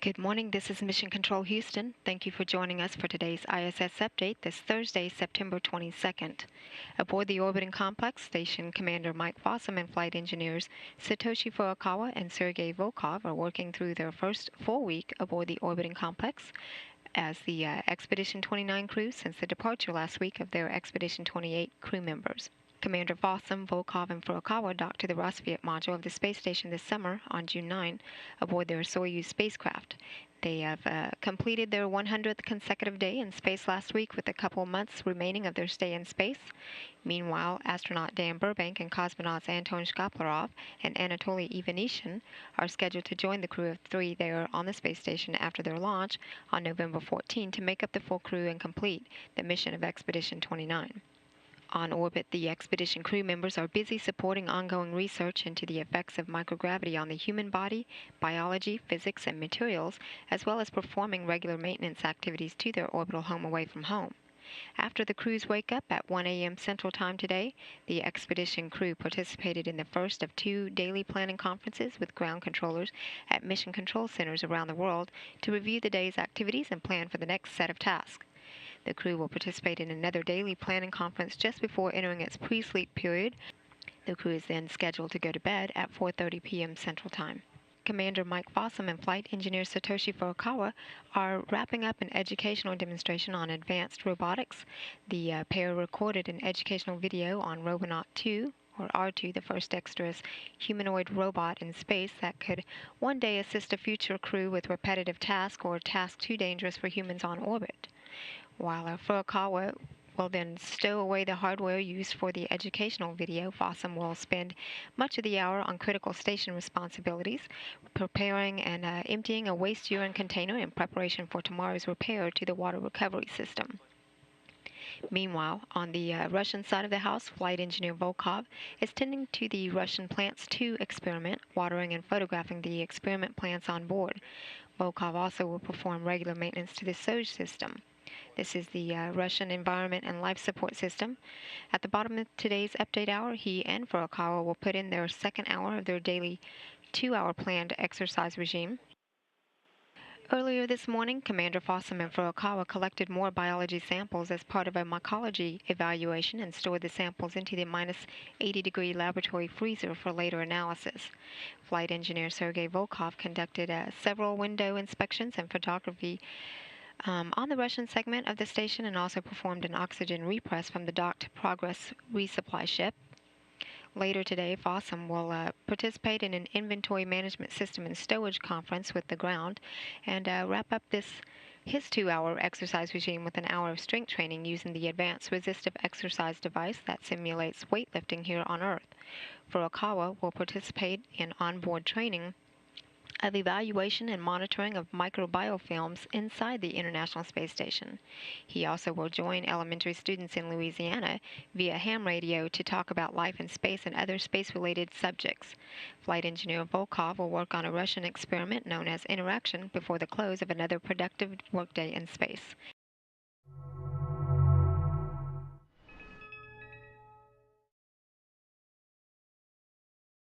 Good morning, this is Mission Control Houston. Thank you for joining us for today's ISS update this Thursday, September 22nd. Aboard the orbiting complex, Station Commander Mike Fossum and flight engineers Satoshi Furukawa and Sergei Volkov are working through their first full week aboard the orbiting complex as the Expedition 29 crew since the departure last week of their Expedition 28 crew members. Commander Fossum, Volkov, and Furukawa docked to the Rassvet module of the space station this summer on June 9 aboard their Soyuz spacecraft. They have completed their 100th consecutive day in space last week with a couple months remaining of their stay in space. Meanwhile, astronaut Dan Burbank and cosmonauts Anton Shkaplerov and Anatoly Ivanishin are scheduled to join the crew of 3 there on the space station after their launch on November 14 to make up the full crew and complete the mission of Expedition 29. On orbit, the expedition crew members are busy supporting ongoing research into the effects of microgravity on the human body, biology, physics, and materials, as well as performing regular maintenance activities to their orbital home away from home. After the crews wake up at 1 a.m. Central Time today, the expedition crew participated in the first of 2 daily planning conferences with ground controllers at mission control centers around the world to review the day's activities and plan for the next set of tasks. The crew will participate in another daily planning conference just before entering its pre-sleep period. The crew is then scheduled to go to bed at 4:30 p.m. Central Time. Commander Mike Fossum and flight engineer Satoshi Furukawa are wrapping up an educational demonstration on advanced robotics. The pair recorded an educational video on Robonaut 2, or R2, the first dexterous humanoid robot in space that could one day assist a future crew with repetitive tasks or tasks too dangerous for humans on orbit. While Furukawa will then stow away the hardware used for the educational video, Fossum will spend much of the hour on critical station responsibilities, preparing and emptying a waste urine container in preparation for tomorrow's repair to the water recovery system. Meanwhile, on the Russian side of the house, flight engineer Volkov is tending to the Russian Plants 2 experiment, watering and photographing the experiment plants on board. Volkov also will perform regular maintenance to the Soj system. This is the Russian Environment and Life Support System. At the bottom of today's update hour, he and Furukawa will put in their second hour of their daily 2-hour planned exercise regime. Earlier this morning, Commander Fossum and Furukawa collected more biology samples as part of a mycology evaluation and stored the samples into the -80-degree laboratory freezer for later analysis. Flight engineer Sergei Volkov conducted several window inspections and photography on the Russian segment of the station and also performed an oxygen repress from the docked Progress resupply ship. Later today, Fossum will participate in an inventory management system and stowage conference with the ground and wrap up his 2-hour exercise regime with an hour of strength training using the advanced resistive exercise device that simulates weightlifting here on Earth. Furukawa will participate in onboard training of evaluation and monitoring of microbiofilms inside the International Space Station. He also will join elementary students in Louisiana via ham radio to talk about life in space and other space-related subjects. Flight engineer Volkov will work on a Russian experiment known as Interaction before the close of another productive workday in space.